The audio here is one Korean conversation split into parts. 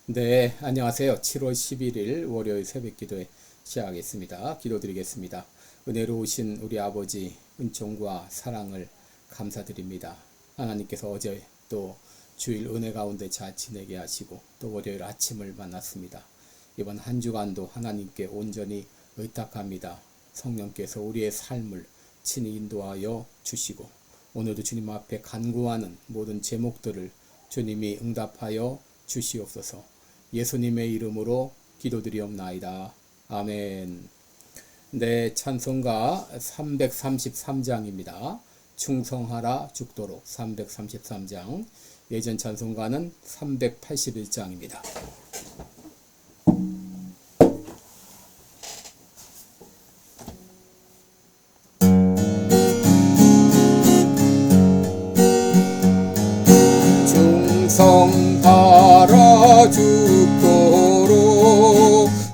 네, 안녕하세요. 7월 11일 월요일 새벽 기도회 시작하겠습니다. 기도드리겠습니다. 은혜로우신 우리 아버지 은총과 사랑을 감사드립니다. 하나님께서 어제 또 주일 은혜 가운데 잘 지내게 하시고 또 월요일 아침을 만났습니다. 이번 한 주간도 하나님께 온전히 의탁합니다. 성령께서 우리의 삶을 친히 인도하여 주시고 오늘도 주님 앞에 간구하는 모든 제목들을 주님이 응답하여 주시옵소서. 예수님의 이름으로 기도드리옵나이다. 아멘. 네, 찬송가 333장입니다. 충성하라 죽도록 333장. 예전 찬송가는 381장입니다. 충성하라 죽도록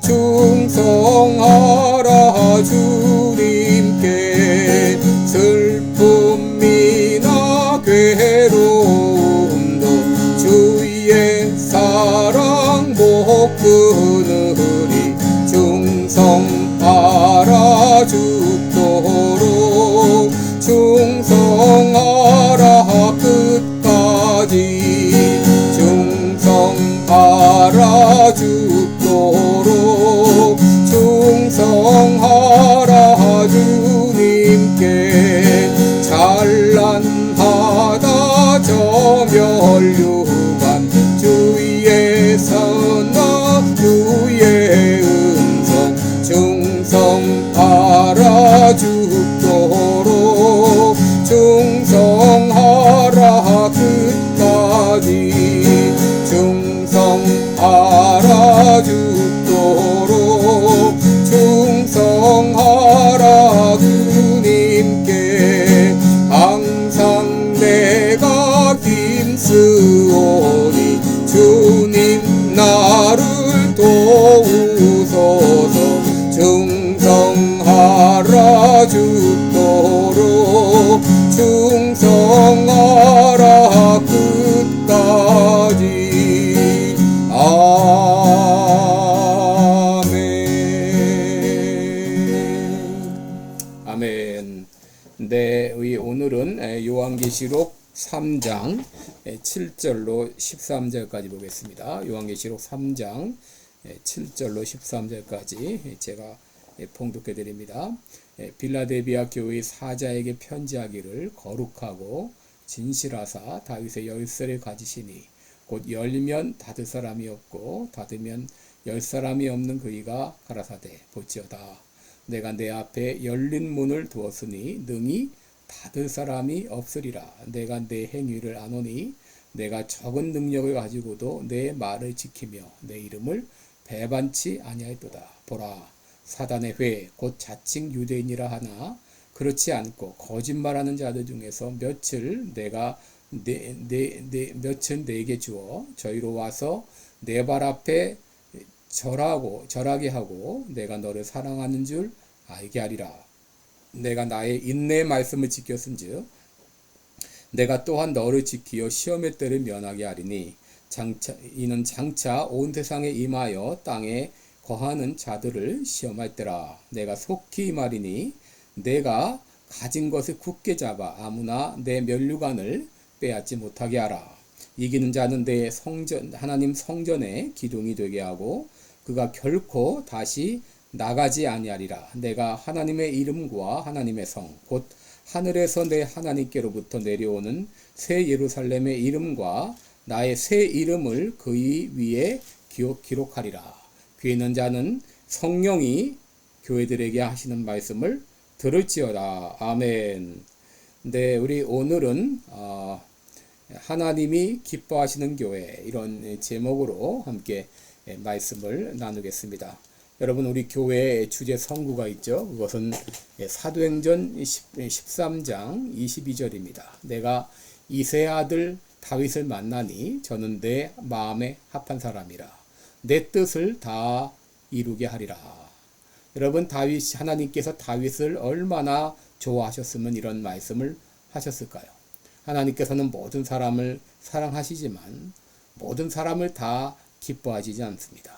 충성하라 주님께 슬픔이나 괴로움도 주의 사랑 못 끊으리 충성하라 죽도록 충성하라 끝까지 충성하라 죽도록 충성하라 주님께 찬란하다 저 멸류관 주의 선과 주의 음성 충성하라 죽도록 충성하라 끝까지 충성하라 죽도록 충성하라 주님께 항상 내가 힘쓰오니 주님 나를 도우소서 충성하라 죽도록 충성하라 끝까지 아멘. 네, 오늘은 요한계시록 3장 7절로 13절까지 보겠습니다. 요한계시록 3장 7절로 13절까지 제가 봉독해 드립니다. 빌라델비아 교회의 사자에게 편지하기를 거룩하고 진실하사 다윗의 열쇠를 가지시니 곧 열면 닫을 사람이 없고 닫으면 열 사람이 없는 그이가 가라사대 볼지어다. 내가 내 앞에 열린 문을 두었으니 능히 닫을 사람이 없으리라. 내가 내 행위를 아노니 내가 적은 능력을 가지고도 내 말을 지키며 내 이름을 배반치 아니하였도다. 보라, 사단의 회 곧 자칭 유대인이라 하나 그렇지 않고 거짓말하는 자들 중에서 몇을 내가 몇은 내게 주어 저희로 와서 내 발 앞에 절하게 하고 내가 너를 사랑하는 줄 알게 하리라. 내가 나의 인내의 말씀을 지켰은즉 내가 또한 너를 지키어 시험의 때를 면하게 하리니 이는 장차 온 세상에 임하여 땅에 거하는 자들을 시험할 때라. 내가 속히 임하리니 내가 가진 것을 굳게 잡아 아무나 내 면류관을 빼앗지 못하게 하라. 이기는 자는 내 하나님 성전에 기둥이 되게 하고 그가 결코 다시 나가지 아니하리라. 내가 하나님의 이름과 하나님의 성 곧 하늘에서 내 하나님께로부터 내려오는 새 예루살렘의 이름과 나의 새 이름을 그의 위에 기록하리라. 귀 있는 자는 성령이 교회들에게 하시는 말씀을 들을지어다. 아멘. 네, 우리 오늘은 하나님이 기뻐하시는 교회 이런 제목으로 함께 말씀을 나누겠습니다. 여러분, 우리 교회의 주제 성구가 있죠. 그것은 사도행전 13장 22절입니다. 내가 이새의 아들 다윗을 만나니 저는 내 마음에 합한 사람이라. 내 뜻을 다 이루게 하리라. 여러분, 하나님께서 다윗을 얼마나 좋아하셨으면 이런 말씀을 하셨을까요? 하나님께서는 모든 사람을 사랑하시지만 모든 사람을 다 기뻐하시지 않습니다.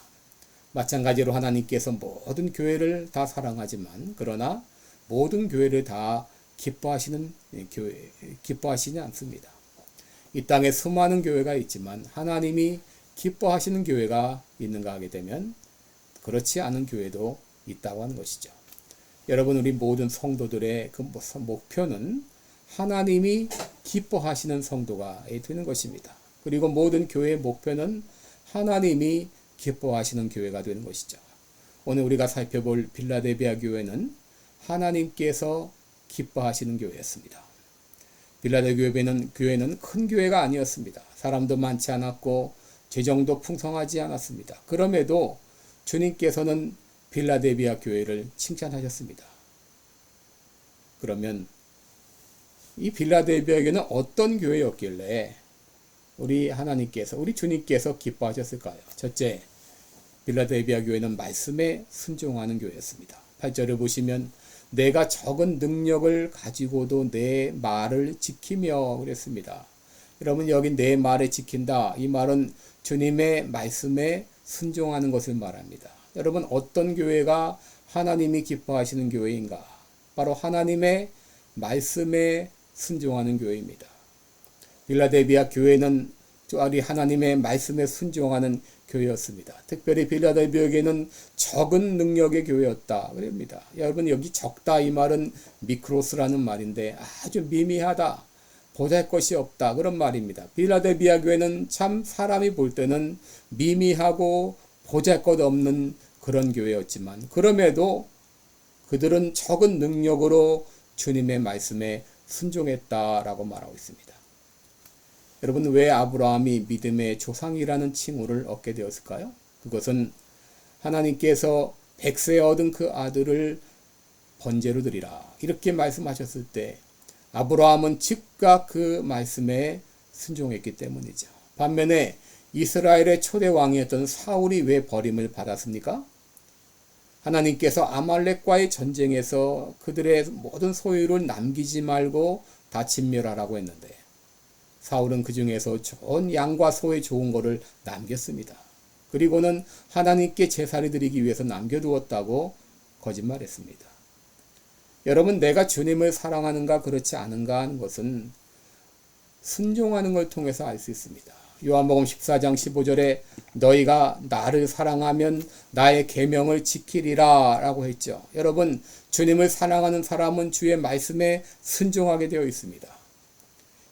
마찬가지로 하나님께서 모든 교회를 다 사랑하지만 그러나 모든 교회를 다 기뻐하시지 않습니다. 이 땅에 수많은 교회가 있지만 하나님이 기뻐하시는 교회가 있는가 하게 되면 그렇지 않은 교회도 있다고 하는 것이죠. 여러분, 우리 모든 성도들의 그 목표는 하나님이 기뻐하시는 성도가 되는 것입니다. 그리고 모든 교회의 목표는 하나님이 기뻐하시는 교회가 되는 것이죠. 오늘 우리가 살펴볼 빌라델비아 교회는 하나님께서 기뻐하시는 교회였습니다. 빌라델비아 교회는 큰 교회가 아니었습니다. 사람도 많지 않았고 재정도 풍성하지 않았습니다. 그럼에도 주님께서는 빌라델비아 교회를 칭찬하셨습니다. 그러면 이 빌라델비아 교회는 어떤 교회였길래 우리 주님께서 기뻐하셨을까요? 첫째, 빌라델비아 교회는 말씀에 순종하는 교회였습니다. 8절을 보시면 내가 적은 능력을 가지고도 내 말을 지키며 그랬습니다. 여러분, 여기 내 말을 지킨다. 이 말은 주님의 말씀에 순종하는 것을 말합니다. 여러분, 어떤 교회가 하나님이 기뻐하시는 교회인가? 바로 하나님의 말씀에 순종하는 교회입니다. 빌라델비아 교회는 하나님의 말씀에 순종하는 교회였습니다. 특별히 빌라델비아 교회는 적은 능력의 교회였다 그럽니다. 여러분, 여기 적다 이 말은 미크로스라는 말인데 아주 미미하다, 보잘것이 없다 그런 말입니다. 빌라델비아 교회는 참 사람이 볼 때는 미미하고 보잘것 없는 그런 교회였지만 그럼에도 그들은 적은 능력으로 주님의 말씀에 순종했다라고 말하고 있습니다. 여러분, 왜 아브라함이 믿음의 조상이라는 칭호를 얻게 되었을까요? 그것은 하나님께서 100세에 얻은 그 아들을 번제로 드리라 이렇게 말씀하셨을 때 아브라함은 즉각 그 말씀에 순종했기 때문이죠. 반면에 이스라엘의 초대 왕이었던 사울이 왜 버림을 받았습니까? 하나님께서 아말렉과의 전쟁에서 그들의 모든 소유를 남기지 말고 다 진멸하라고 했는데 사울은 그 중에서 좋은 양과 소의 좋은 것을 남겼습니다. 그리고는 하나님께 제사를 드리기 위해서 남겨두었다고 거짓말했습니다. 여러분, 내가 주님을 사랑하는가 그렇지 않은가 하는 것은 순종하는 걸 통해서 알 수 있습니다. 요한복음 14장 15절에 너희가 나를 사랑하면 나의 계명을 지키리라 라고 했죠. 여러분, 주님을 사랑하는 사람은 주의 말씀에 순종하게 되어 있습니다.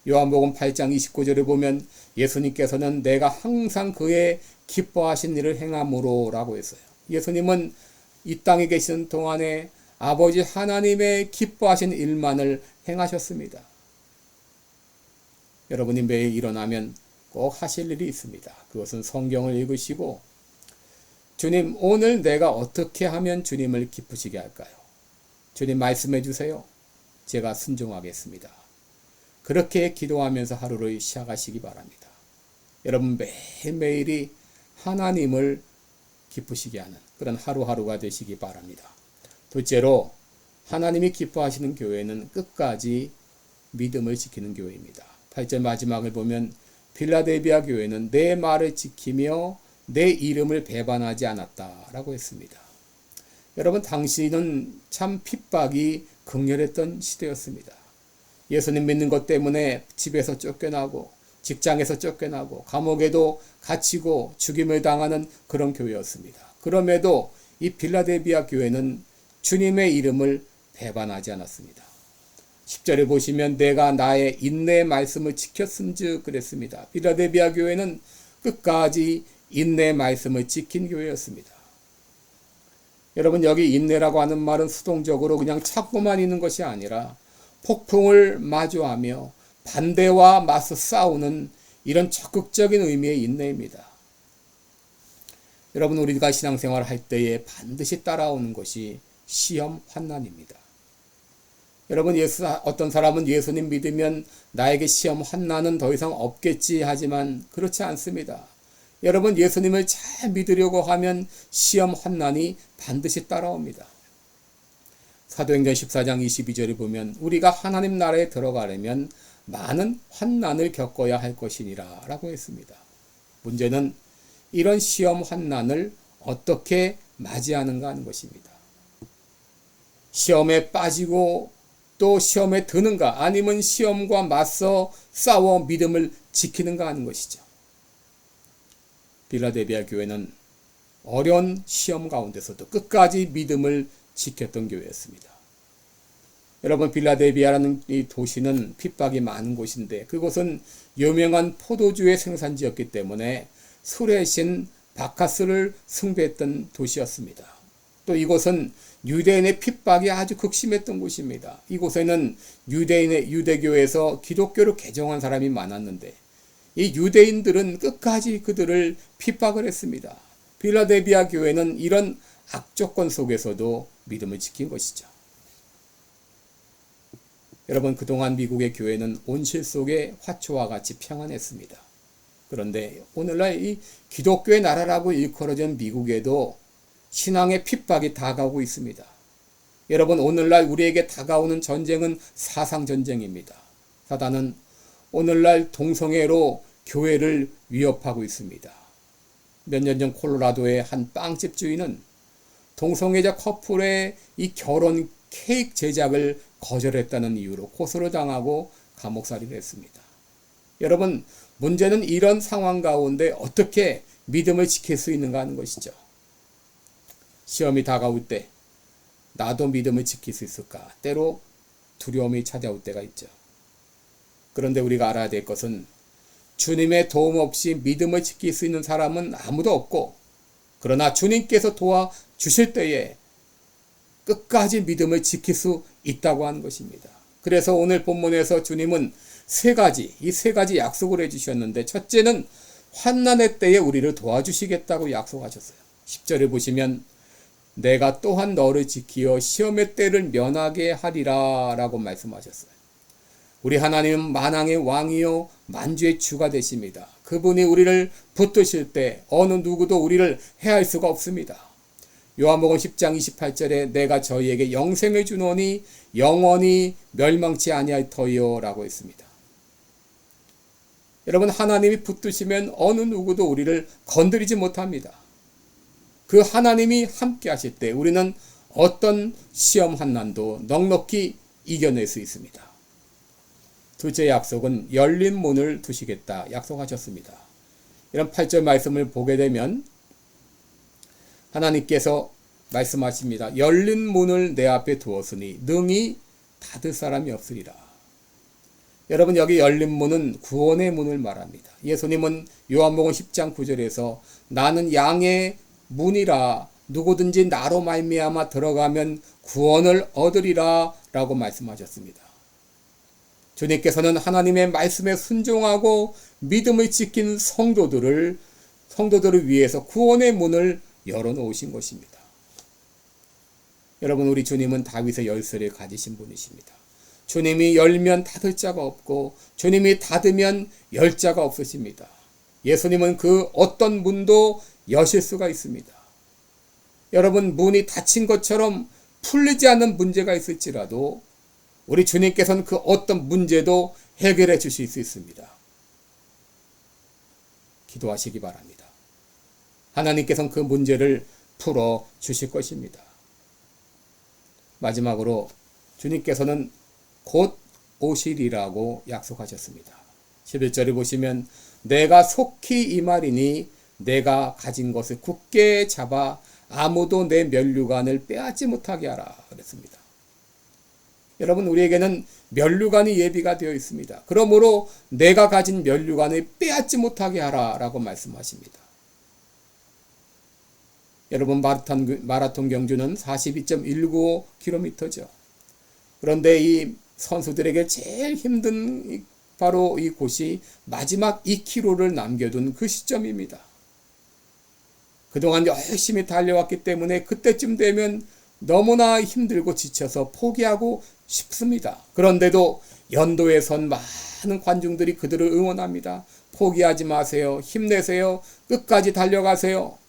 요한복음 8장 29절에 보면 예수님께서는 내가 항상 그의 기뻐하신 일을 행함으로 라고 했어요. 예수님은 이 땅에 계시는 동안에 아버지 하나님의 기뻐하신 일만을 행하셨습니다. 여러분이 매일 일어나면 꼭 하실 일이 있습니다. 그것은 성경을 읽으시고 주님, 오늘 내가 어떻게 하면 주님을 기쁘시게 할까요? 주님 말씀해 주세요. 제가 순종하겠습니다. 그렇게 기도하면서 하루를 시작하시기 바랍니다. 여러분, 매일매일이 하나님을 기쁘시게 하는 그런 하루하루가 되시기 바랍니다. 둘째로, 하나님이 기뻐하시는 교회는 끝까지 믿음을 지키는 교회입니다. 8절 마지막을 보면 빌라델비아 교회는 내 말을 지키며 내 이름을 배반하지 않았다라고 했습니다. 여러분, 당시는 참 핍박이 극렬했던 시대였습니다. 예수님 믿는 것 때문에 집에서 쫓겨나고 직장에서 쫓겨나고 감옥에도 갇히고 죽임을 당하는 그런 교회였습니다. 그럼에도 이 빌라델비아 교회는 주님의 이름을 배반하지 않았습니다. 10절에 보시면 내가 나의 인내의 말씀을 지켰음즉 그랬습니다. 빌라델비아 교회는 끝까지 인내의 말씀을 지킨 교회였습니다. 여러분, 여기 인내라고 하는 말은 수동적으로 그냥 참고만 있는 것이 아니라 폭풍을 마주하며 반대와 맞서 싸우는 이런 적극적인 의미의 인내입니다. 여러분, 우리가 신앙생활을 할 때에 반드시 따라오는 것이 시험, 환난입니다. 여러분, 어떤 사람은 예수님 믿으면 나에게 시험, 환난은 더 이상 없겠지 하지만 그렇지 않습니다. 여러분, 예수님을 잘 믿으려고 하면 시험, 환난이 반드시 따라옵니다. 사도행전 14장 22절에 보면 우리가 하나님 나라에 들어가려면 많은 환난을 겪어야 할 것이니라 라고 했습니다. 문제는 이런 시험 환난을 어떻게 맞이하는가 하는 것입니다. 시험에 빠지고 또 시험에 드는가, 아니면 시험과 맞서 싸워 믿음을 지키는가 하는 것이죠. 빌라델비아 교회는 어려운 시험 가운데서도 끝까지 믿음을 지켰던 교회였습니다. 여러분, 빌라델비아라는 이 도시는 핍박이 많은 곳인데, 그곳은 유명한 포도주의 생산지였기 때문에 술의 신 바카스를 숭배했던 도시였습니다. 또 이곳은 유대인의 핍박이 아주 극심했던 곳입니다. 이곳에는 유대교에서 기독교로 개종한 사람이 많았는데, 이 유대인들은 끝까지 그들을 핍박을 했습니다. 빌라델비아 교회는 이런 악조건 속에서도 믿음을 지킨 것이죠. 여러분, 그동안 미국의 교회는 온실 속의 화초와 같이 평안했습니다. 그런데 오늘날 이 기독교의 나라라고 일컬어진 미국에도 신앙의 핍박이 다가오고 있습니다. 여러분, 오늘날 우리에게 다가오는 전쟁은 사상전쟁입니다. 사단은 오늘날 동성애로 교회를 위협하고 있습니다. 몇 년 전 콜로라도의 한 빵집 주인은 동성애자 커플의 이 결혼 케이크 제작을 거절했다는 이유로 고소를 당하고 감옥살이를 했습니다. 여러분, 문제는 이런 상황 가운데 어떻게 믿음을 지킬 수 있는가 하는 것이죠. 시험이 다가올 때 나도 믿음을 지킬 수 있을까? 때로 두려움이 찾아올 때가 있죠. 그런데 우리가 알아야 될 것은 주님의 도움 없이 믿음을 지킬 수 있는 사람은 아무도 없고, 그러나 주님께서 도와주실 때에 끝까지 믿음을 지킬 수 있다고 하는 것입니다. 그래서 오늘 본문에서 주님은 이 세 가지 약속을 해주셨는데, 첫째는 환난의 때에 우리를 도와주시겠다고 약속하셨어요. 10절에 보시면 내가 또한 너를 지키어 시험의 때를 면하게 하리라 라고 말씀하셨어요. 우리 하나님은 만왕의 왕이요 만주의 주가 되십니다. 그분이 우리를 붙드실 때 어느 누구도 우리를 해할 수가 없습니다. 요한복음 10장 28절에 내가 저희에게 영생을 주노니 영원히 멸망치 아니할 터이요 라고 했습니다. 여러분, 하나님이 붙드시면 어느 누구도 우리를 건드리지 못합니다. 그 하나님이 함께 하실 때 우리는 어떤 시험 환난도 넉넉히 이겨낼 수 있습니다. 둘째 약속은 열린 문을 두시겠다 약속하셨습니다. 이런 8절 말씀을 보게 되면 하나님께서 말씀하십니다. 열린 문을 내 앞에 두었으니 능히 닫을 사람이 없으리라. 여러분, 여기 열린 문은 구원의 문을 말합니다. 예수님은 요한복음 10장 9절에서 나는 양의 문이라 누구든지 나로 말미암아 들어가면 구원을 얻으리라 라고 말씀하셨습니다. 주님께서는 하나님의 말씀에 순종하고 믿음을 지킨 성도들을 위해서 구원의 문을 열어놓으신 것입니다. 여러분, 우리 주님은 다윗의 열쇠를 가지신 분이십니다. 주님이 열면 닫을 자가 없고 주님이 닫으면 열 자가 없으십니다. 예수님은 그 어떤 문도 여실 수가 있습니다. 여러분, 문이 닫힌 것처럼 풀리지 않는 문제가 있을지라도 우리 주님께서는 그 어떤 문제도 해결해 주실 수 있습니다. 기도하시기 바랍니다. 하나님께서는 그 문제를 풀어 주실 것입니다. 마지막으로 주님께서는 곧 오시리라고 약속하셨습니다. 11절에 보시면 내가 속히 임하리니 내가 가진 것을 굳게 잡아 아무도 내 면류관을 빼앗지 못하게 하라 그랬습니다. 여러분, 우리에게는 면류관이 예비가 되어 있습니다. 그러므로 내가 가진 면류관을 빼앗지 못하게 하라 라고 말씀하십니다. 여러분, 마라톤 경주는 42.195km죠. 그런데 이 선수들에게 제일 힘든 바로 이 곳이 마지막 2km를 남겨둔 그 시점입니다. 그동안 열심히 달려왔기 때문에 그때쯤 되면 너무나 힘들고 지쳐서 포기하고 싶습니다. 그런데도 연도에 선 많은 관중들이 그들을 응원합니다. 포기하지 마세요. 힘내세요. 끝까지 달려가세요.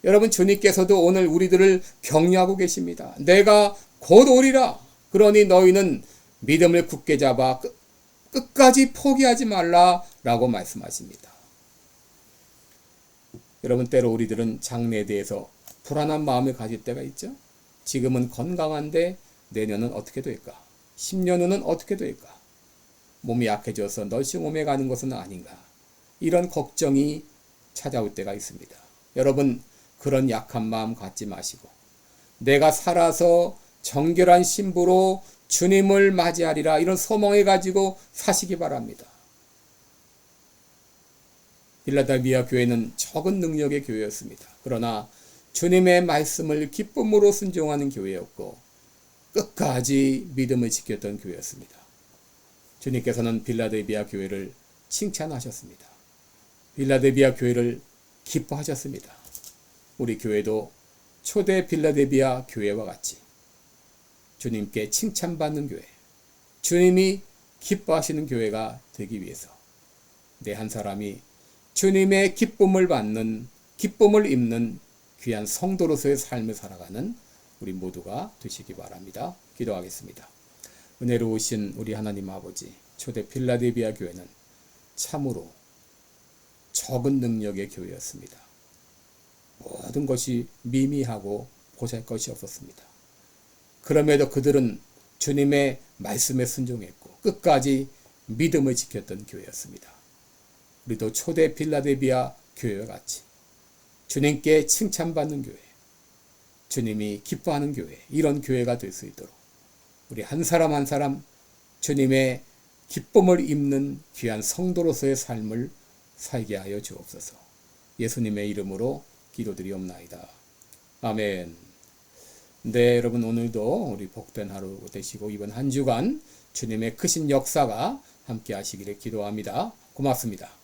여러분, 주님께서도 오늘 우리들을 격려하고 계십니다. 내가 곧 오리라. 그러니 너희는 믿음을 굳게 잡아 끝까지 포기하지 말라 라고 말씀하십니다. 여러분, 때로 우리들은 장래에 대해서 불안한 마음을 가질 때가 있죠. 지금은 건강한데 내년은 어떻게 될까? 10년 후는 어떻게 될까? 몸이 약해져서 널싱홈에 가는 것은 아닌가? 이런 걱정이 찾아올 때가 있습니다. 여러분, 그런 약한 마음 갖지 마시고 내가 살아서 정결한 신부로 주님을 맞이하리라, 이런 소망을 가지고 사시기 바랍니다. 빌라델비아 교회는 적은 능력의 교회였습니다. 그러나 주님의 말씀을 기쁨으로 순종하는 교회였고 끝까지 믿음을 지켰던 교회였습니다. 주님께서는 빌라델비아 교회를 칭찬하셨습니다. 빌라델비아 교회를 기뻐하셨습니다. 우리 교회도 초대 빌라델비아 교회와 같이 주님께 칭찬받는 교회, 주님이 기뻐하시는 교회가 되기 위해서 내 한 사람이 주님의 기쁨을 받는, 기쁨을 입는 귀한 성도로서의 삶을 살아가는 우리 모두가 되시기 바랍니다. 기도하겠습니다. 은혜로우신 우리 하나님 아버지, 초대 빌라델비아 교회는 참으로 적은 능력의 교회였습니다. 모든 것이 미미하고 보잘것이 없었습니다. 그럼에도 그들은 주님의 말씀에 순종했고 끝까지 믿음을 지켰던 교회였습니다. 우리도 초대 빌라델비아 교회와 같이 주님께 칭찬받는 교회, 주님이 기뻐하는 교회, 이런 교회가 될 수 있도록 우리 한 사람 한 사람 주님의 기쁨을 입는 귀한 성도로서의 삶을 살게 하여 주옵소서. 예수님의 이름으로 기도드리옵나이다. 아멘. 네, 여러분, 오늘도 우리 복된 하루 되시고 이번 한 주간 주님의 크신 역사가 함께 하시기를 기도합니다. 고맙습니다.